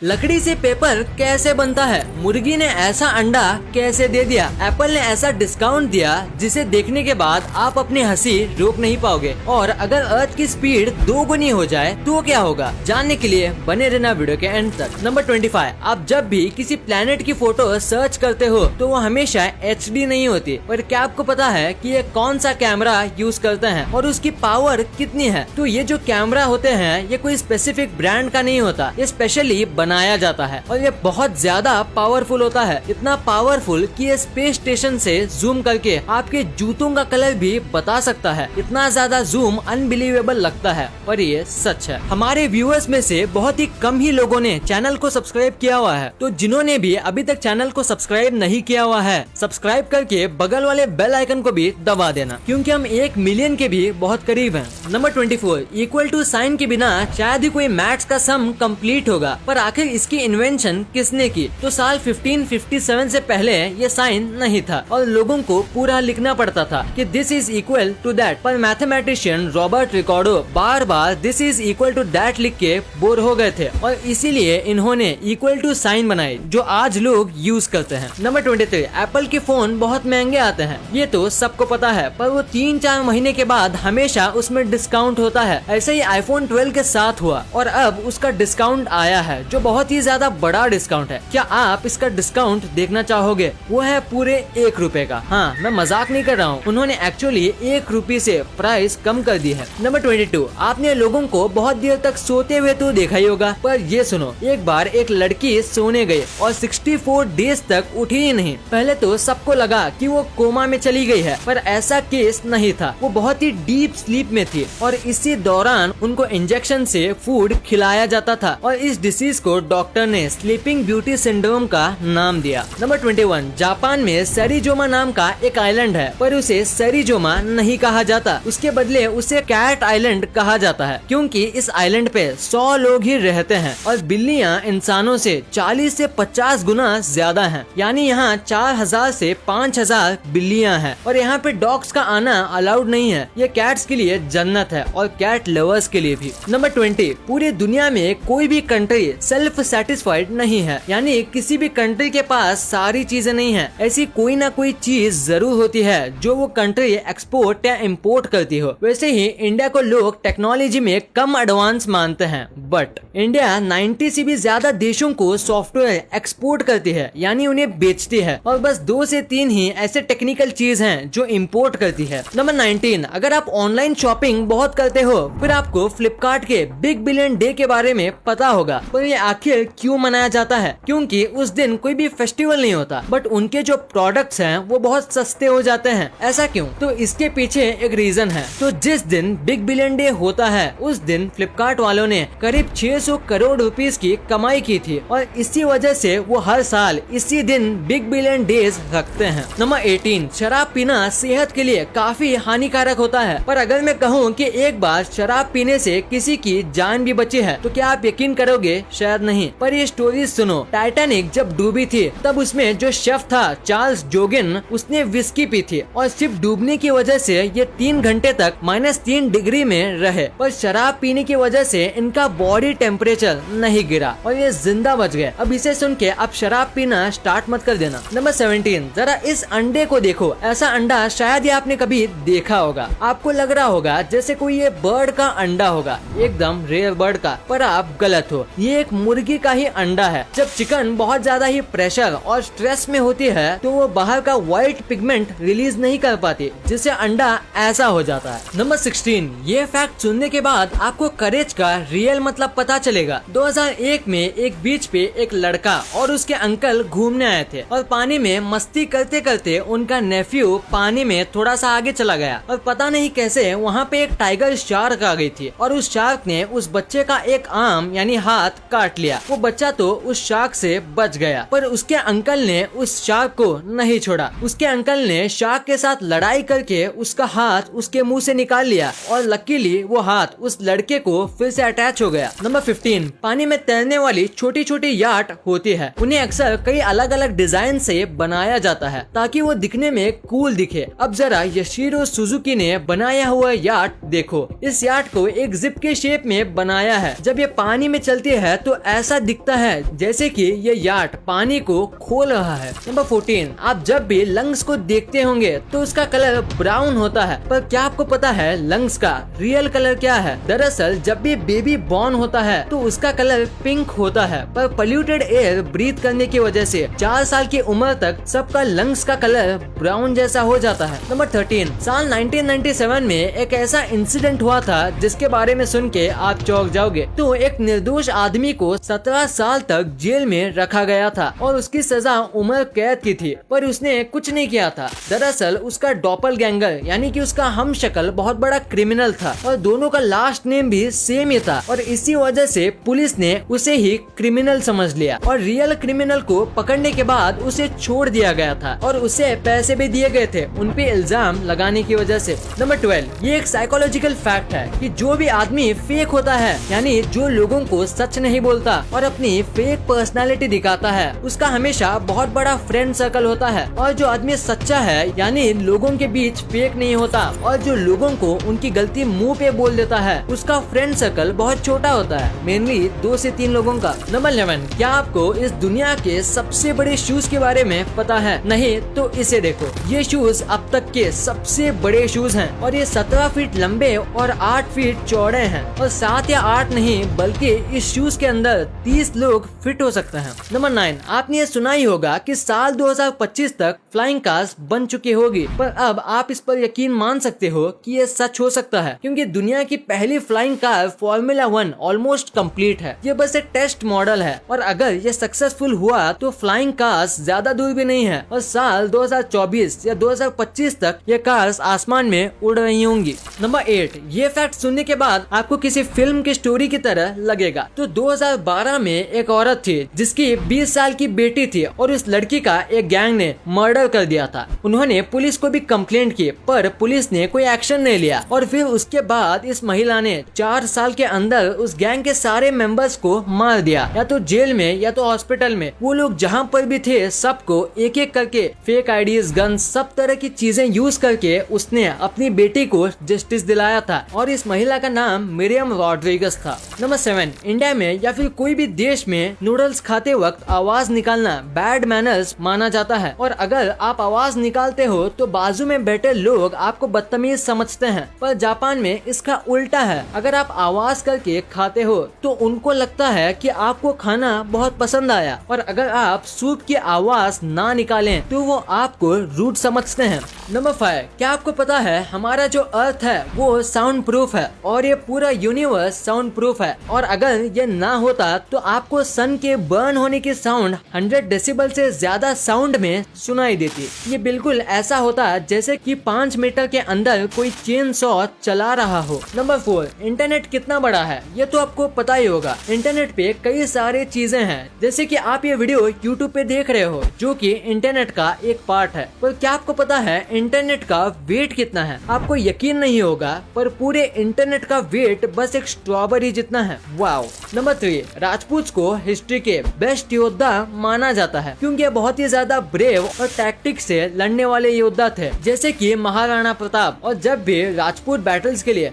लकड़ी से पेपर कैसे बनता है, मुर्गी ने ऐसा अंडा कैसे दे दिया, एप्पल ने ऐसा डिस्काउंट दिया जिसे देखने के बाद आप अपनी हंसी रोक नहीं पाओगे, और अगर अर्थ की स्पीड 2 गुनी हो जाए तो क्या होगा, जानने के लिए बने रहना वीडियो के एंड तक। नंबर 25, आप जब भी किसी प्लेनेट की फोटो सर्च करते हो तो वो हमेशा HD नहीं होती, पर क्या आपको पता है कि ये कौन सा कैमरा यूज करते हैं और उसकी पावर कितनी है? तो ये जो कैमरा होते हैं ये कोई स्पेसिफिक ब्रांड का नहीं होता, ये स्पेशली बनाया जाता है और ये बहुत ज्यादा पावरफुल होता है, इतना पावरफुल कि ये स्पेस स्टेशन से जूम करके आपके जूतों का कलर भी बता सकता है। इतना ज्यादा जूम अनबिलीवेबल लगता है, पर ये सच है। हमारे व्यूअर्स में से बहुत ही कम ही लोगों ने चैनल को सब्सक्राइब किया हुआ है, तो जिन्होंने भी अभी तक चैनल को सब्सक्राइब नहीं किया हुआ है, सब्सक्राइब करके बगल वाले बेल आइकन को भी दबा देना, क्योंकि हम 1 मिलियन के भी बहुत करीब हैं। नंबर 24, इक्वल टू साइन के बिना शायद ही कोई मैथ्स का सम कंप्लीट होगा, पर आखिर इसकी इन्वेंशन किसने की? तो साल 1557 से पहले ये साइन नहीं था और लोगों को पूरा लिखना पड़ता था कि this is equal to that, पर मैथमेटिशियन रॉबर्ट रिकॉर्डो बार बार this is equal to that लिख के बोर हो गए थे और इसीलिए इन्होंने इक्वल टू साइन बनाई जो आज लोग यूज करते हैं। नंबर 23, एप्पल के फोन बहुत महंगे आते हैं, ये तो सबको पता है, पर वो 3-4 महीने के बाद हमेशा उसमें डिस्काउंट होता है। ऐसे ही आईफोन 12 के साथ हुआ और अब उसका डिस्काउंट आया है जो बहुत ही ज्यादा बड़ा डिस्काउंट है। क्या आप इसका डिस्काउंट देखना चाहोगे? वो है पूरे 1 रुपए का। हाँ, मैं मजाक नहीं कर रहा हूँ, उन्होंने एक्चुअली 1 रुपए से प्राइस कम कर दी है। नंबर 22, आपने लोगों को बहुत देर तक सोते हुए तो देखा ही होगा, पर ये सुनो, एक बार एक लड़की सोने गई और 64 डेज तक उठी ही नहीं। पहले तो सबको लगा कि वो कोमा में चली गई है, पर ऐसा केस नहीं था, वो बहुत ही डीप स्लीप में थी और इसी दौरान उनको इंजेक्शन से फूड खिलाया जाता था और इस डिसीज को डॉक्टर ने स्लीपिंग ब्यूटी सिंड्रोम का नाम दिया। नंबर 21, जापान में सेरिजोमा नाम का एक आइलैंड है, पर उसे सेरिजोमा नहीं कहा जाता, उसके बदले उसे कैट आइलैंड कहा जाता है, क्योंकि इस आइलैंड पे 100 लोग ही रहते हैं और बिल्लियां इंसानों से 40 से 50 गुना ज्यादा हैं, यानी यहाँ 4000 से 5000 बिल्लियां हैं और यहाँ पे डॉग्स का आना अलाउड नहीं है। ये कैट्स के लिए जन्नत है और कैट लवर्स के लिए भी। नंबर 20, पूरी दुनिया में कोई भी कंट्री सेल्फ सेटिस्फाइड नहीं है, यानी किसी भी कंट्री के पास सारी चीजें नहीं है, ऐसी कोई ना कोई चीज जरूर होती है जो वो कंट्री एक्सपोर्ट या इम्पोर्ट करती हो। वैसे ही इंडिया को लोग टेक्नोलॉजी में कम एडवांस मानते हैं, बट इंडिया 90 से भी ज्यादा देशों को सॉफ्टवेयर एक्सपोर्ट करती है, यानी उन्हें बेचती है, और बस 2 से 3 ही ऐसे टेक्निकल चीज हैं जो इम्पोर्ट करती है। नंबर 19, अगर आप ऑनलाइन शॉपिंग बहुत करते हो फिर आपको फ्लिपकार्ट के बिग बिलियन डे के बारे में पता होगा, पर ये आखिर क्यों मनाया जाता है? क्योंकि उस दिन कोई भी फेस्टिवल नहीं होता, बट उनके जो प्रोडक्ट्स हैं वो बहुत सस्ते हो जाते हैं। ऐसा क्यों? तो इसके पीछे एक रीजन है। तो जिस दिन बिग बिलियन डे होता है उस दिन फ्लिपकार्ट वालों ने करीब 600 करोड़ रुपीस की कमाई की थी और इसी वजह से वो हर साल इसी दिन बिग बिलियन डेज रखते हैं। नंबर 18, शराब पीना सेहत के लिए काफी हानिकारक होता है, पर अगर मैं कहूँ कि एक बार शराब पीने से किसी की जान भी बची है तो क्या आप यकीन करोगे? शायद नहीं, पर ये स्टोरी सुनो। टाइटैनिक जब डूबी थी तब उसमें जो शेफ था चार्ल्स जोगिन, उसने विस्की पी थी और सिर्फ डूबने की वजह से ये 3 घंटे तक -3 डिग्री में रहे, पर शराब पीने की वजह से इनका बॉडी टेम्परेचर नहीं गिरा और ये जिंदा बच गए। अब इसे सुन के आप शराब पीना स्टार्ट मत कर देना। नंबर 17, जरा इस अंडे को देखो, ऐसा अंडा शायद ही आपने कभी देखा होगा। आपको लग रहा होगा जैसे कोई ये बर्ड का अंडा होगा, एकदम रेयर बर्ड का, पर आप गलत हो, ये एक मुर्गी का ही अंडा है। जब चिकन बहुत ज्यादा ही प्रेशर और स्ट्रेस में होती है तो वो बाहर का व्हाइट पिगमेंट रिलीज नहीं कर पाती, जिससे अंडा ऐसा हो जाता है। नंबर 16, ये फैक्ट सुनने के बाद आपको करेज का रियल मतलब पता चलेगा। 2001 में एक बीच पे एक लड़का और उसके अंकल घूमने आए थे और पानी में मस्ती करते करते उनका नेफ्यू पानी में थोड़ा सा आगे चला गया और पता नहीं कैसे वहाँ पे एक टाइगर शार्क आ गई थी और उस शार्क ने उस बच्चे का एक आर्म यानी हाथ काट लिया। वो बच्चा तो उस शार्क से बच गया, पर उसके अंकल ने उस शार्क को नहीं छोड़ा। उसके अंकल ने शार्क के साथ लड़ाई करके उसका हाथ उसके मुंह से निकाल लिया और लकीली वो हाथ उस लड़के को फिर से अटैच हो गया। नंबर 15, पानी में तैरने वाली छोटी छोटी याट होती है, उन्हें अक्सर कई अलग अलग डिजाइन से बनाया जाता है ताकि वो दिखने में कूल दिखे। अब जरा यशिरो सुजुकी ने बनाया हुआ याट देखो। इस याट को एक जिप के शेप में बनाया है। जब ये पानी में चलती है तो ऐसा दिखता है जैसे कि ये याट पानी को खोल रहा है। नंबर 14, आप जब भी लंग्स को देखते होंगे तो उसका कलर ब्राउन होता है, पर क्या आपको पता है लंग्स का रियल कलर क्या है? दरअसल जब भी बेबी बॉर्न होता है तो उसका कलर पिंक होता है, पर पोल्यूटेड एयर ब्रीथ करने की वजह से 4 साल की उम्र तक सबका लंग्स का कलर ब्राउन जैसा हो जाता है। नंबर 13, साल 1997 में एक ऐसा इंसिडेंट हुआ था जिसके बारे में सुन के आप चौंक जाओगे। तो एक निर्दोष आदमी को 17 साल तक जेल में रखा गया था और उसकी सजा उम्र कैद की थी, पर उसने कुछ नहीं किया था। दरअसल उसका डॉपलगैंगर यानी कि उसका हमशक्ल बहुत बड़ा क्रिमिनल था और दोनों का लास्ट नेम भी सेम ही था, और इसी वजह से पुलिस ने उसे ही क्रिमिनल समझ लिया और रियल क्रिमिनल को पकड़ने के बाद उसे छोड़ दिया गया था और उसे पैसे भी दिए गए थे उन पे इल्जाम लगाने की वजह से। नंबर 12, ये एक साइकोलॉजिकल फैक्ट है कि जो भी आदमी फेक होता है यानी जो लोगों को सच नहीं बोलता और अपनी फेक पर्सनालिटी दिखाता है, उसका हमेशा बहुत बड़ा फ्रेंड सर्कल होता है, और जो आदमी सच्चा है यानी लोगों के बीच फेक नहीं होता और जो लोगों को उनकी गलती मुंह पे बोल देता है, उसका फ्रेंड सर्कल बहुत छोटा होता है, मेनली 2 से 3 लोगों का। नंबर 11, क्या आपको इस दुनिया के सबसे बड़े शूज के बारे में पता है? नहीं तो इसे देखो, ये शूज अब तक के सबसे बड़े शूज हैं और ये 17 फीट लंबे और 8 फीट चौड़े हैं, और 7 या 8 नहीं बल्कि इस शूज के अंदर 30 लोग फिट हो सकते हैं। नंबर 9, आपने ये सुना ही होगा कि साल 2025 तक फ्लाइंग कार्स बन चुकी होगी, पर अब आप इस पर यकीन मान सकते हो कि ये सच हो सकता है, क्योंकि दुनिया की पहली flying car formula 1 almost complete है। ये बस एक टेस्ट मॉडल है और अगर ये सक्सेसफुल हुआ तो फ्लाइंग कार्स ज्यादा दूर भी नहीं है और साल 2024 या 2025 तक ये कार्स आसमान में उड़ रही होंगी। नंबर 8, ये फैक्ट सुनने के बाद आपको किसी फिल्म की स्टोरी की तरह लगेगा। तो 2012 में एक औरत थी जिसकी 20 साल की बेटी थी और उस लड़की का एक गैंग ने मर्डर कर दिया था। उन्होंने पुलिस को भी कंप्लेंट की, पर पुलिस ने कोई एक्शन नहीं लिया और फिर उसके बाद इस महिला ने 4 साल के अंदर उस गैंग के सारे मेंबर्स को मार दिया, या तो जेल में या तो हॉस्पिटल में। वो लोग जहाँ पर भी थे सबको एक एक करके फेक आईडीज, गन, सब तरह की चीजें यूज करके उसने अपनी बेटी को जस्टिस दिलाया था और इस महिला का नाम मिरियम रॉड्रिगस था। नंबर 7, इंडिया में या फिर कोई भी देश में नूडल्स खाते वक्त आवाज निकालना बैड मैनर्स माना जाता है, और अगर आप आवाज निकालते हो तो बाजू में बैठे लोग आपको बदतमीज समझते हैं। पर जापान में इसका उल्टा है, अगर आप आवाज करके खाते हो तो उनको लगता है कि आपको खाना बहुत पसंद आया, और अगर आप सूप की आवाज ना निकालें तो वो आपको रूड समझते हैं। नंबर 5, क्या आपको पता है हमारा जो अर्थ है वो साउंड प्रूफ है और ये पूरा यूनिवर्स साउंड प्रूफ है, और अगर ये ना होता तो आपको सन के बर्न होने की साउंड 100 डेसिबल से ज्यादा साउंड में सुनाई देती। ये बिल्कुल ऐसा होता जैसे कि 5 मीटर के अंदर कोई चेन सॉ चला रहा हो। नंबर 4, इंटरनेट कितना बड़ा है ये तो आपको पता ही होगा। इंटरनेट पे कई सारे चीजें हैं, जैसे कि आप ये वीडियो यूट्यूब पे देख रहे हो जो कि इंटरनेट का एक पार्ट है, पर क्या आपको पता है इंटरनेट का वेट कितना है? आपको यकीन नहीं होगा पर पूरे इंटरनेट का वेट बस एक स्ट्रॉबेरी जितना है। वाओ। नंबर 3, राजपूत को हिस्ट्री के बेस्ट योद्धा माना जाता है क्योंकि बहुत ही ज्यादा ब्रेव और टैक्टिक से लड़ने वाले योद्धा थे, जैसे कि महाराणा प्रताप। और जब भी राजपूत बैटल्स के लिए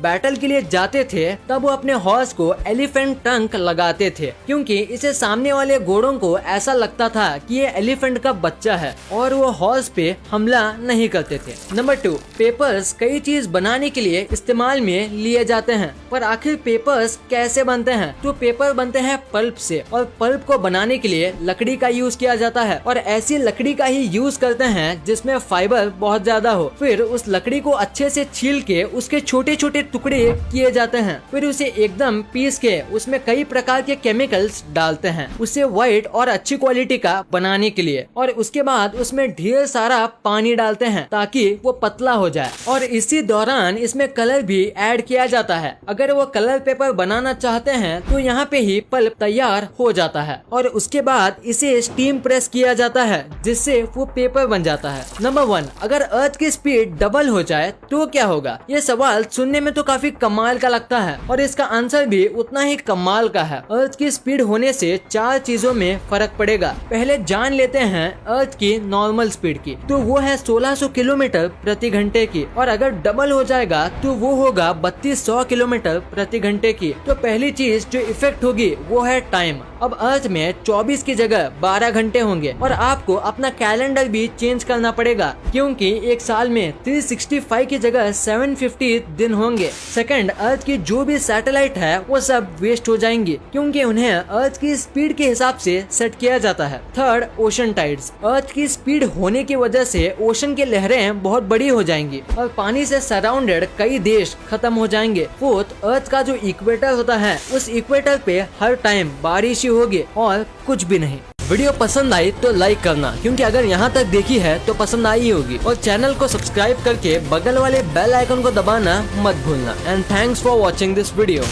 बैटल के लिए जाते थे तब वो अपने हॉर्स को एलिफेंट टंक लगाते थे, क्योंकि इसे सामने वाले घोड़ों को ऐसा लगता था कि ये एलिफेंट का बच्चा है और वो हॉर्स पे हमला नहीं करते थे। नंबर 2, पेपर्स कई चीज बनाने के लिए इस्तेमाल में लिए जाते हैं, पर आखिर पेपर्स कैसे बनते हैं? तो पेपर बनते हैं पल्प से, और पल्प को बनाने के लिए लकड़ी का यूज किया जाता है, और ऐसी लकड़ी का ही यूज करते हैं जिसमें फाइबर बहुत ज्यादा हो। फिर उस लकड़ी को अच्छे से छील के उसके छोटे छोटे टुकड़े किए जाते हैं, फिर उसे एकदम पीस के उसमें कई प्रकार के केमिकल्स डालते हैं उसे व्हाइट और अच्छी क्वालिटी का बनाने के लिए, और उसके बाद उसमें ढेर सारा पानी डालते हैं ताकि वो पतला हो जाए, और इसी दौरान इसमें कलर भी ऐड किया जाता है। अगर वो कलर पेपर बनाना चाहते हैं तो यहाँ पे ही पल्प तैयार हो जाता है, और उसके बाद इसे स्टीम प्रेस किया जाता है जिससे वो पेपर बन जाता है। नंबर 1, अगर अर्थ की स्पीड डबल हो जाए तो क्या होगा? ये सवाल सुनने में तो काफी कमाल का लगता है और इसका आंसर भी उतना ही कमाल का है। अर्थ की स्पीड होने से 4 चीजों में फर्क पड़ेगा। पहले जान लेते हैं अर्थ की नॉर्मल स्पीड की, तो वो है 1600 किलोमीटर प्रति घंटे की, और अगर डबल हो जाएगा तो वो होगा 3200 किलोमीटर प्रति घंटे की। तो पहली चीज जो इफेक्ट होगी वो है टाइम। अब अर्थ में 24 की जगह 12 घंटे होंगे और आपको अपना कैलेंडर भी चेंज करना पड़ेगा, क्योंकि एक साल में 365 की जगह 750 दिन होंगे। सेकंड, अर्थ की जो भी सैटेलाइट है वो सब वेस्ट हो जाएंगी, क्योंकि उन्हें अर्थ की स्पीड के हिसाब से सेट किया जाता है। Third, ocean tides. अर्थ की स्पीड होने की वजह से ओशन की लहरें बहुत बड़ी हो जाएंगी और पानी से सराउंडेड कई देश खत्म हो जाएंगे। फोर्थ, अर्थ का जो इक्वेटर होता है उस इक्वेटर पे हर टाइम बारिश ही होगी और कुछ भी नहीं। वीडियो पसंद आई तो लाइक करना, क्योंकि अगर यहाँ तक देखी है तो पसंद आई होगी, और चैनल को सब्सक्राइब करके बगल वाले बेल आइकन को दबाना मत भूलना। And thanks for watching this video.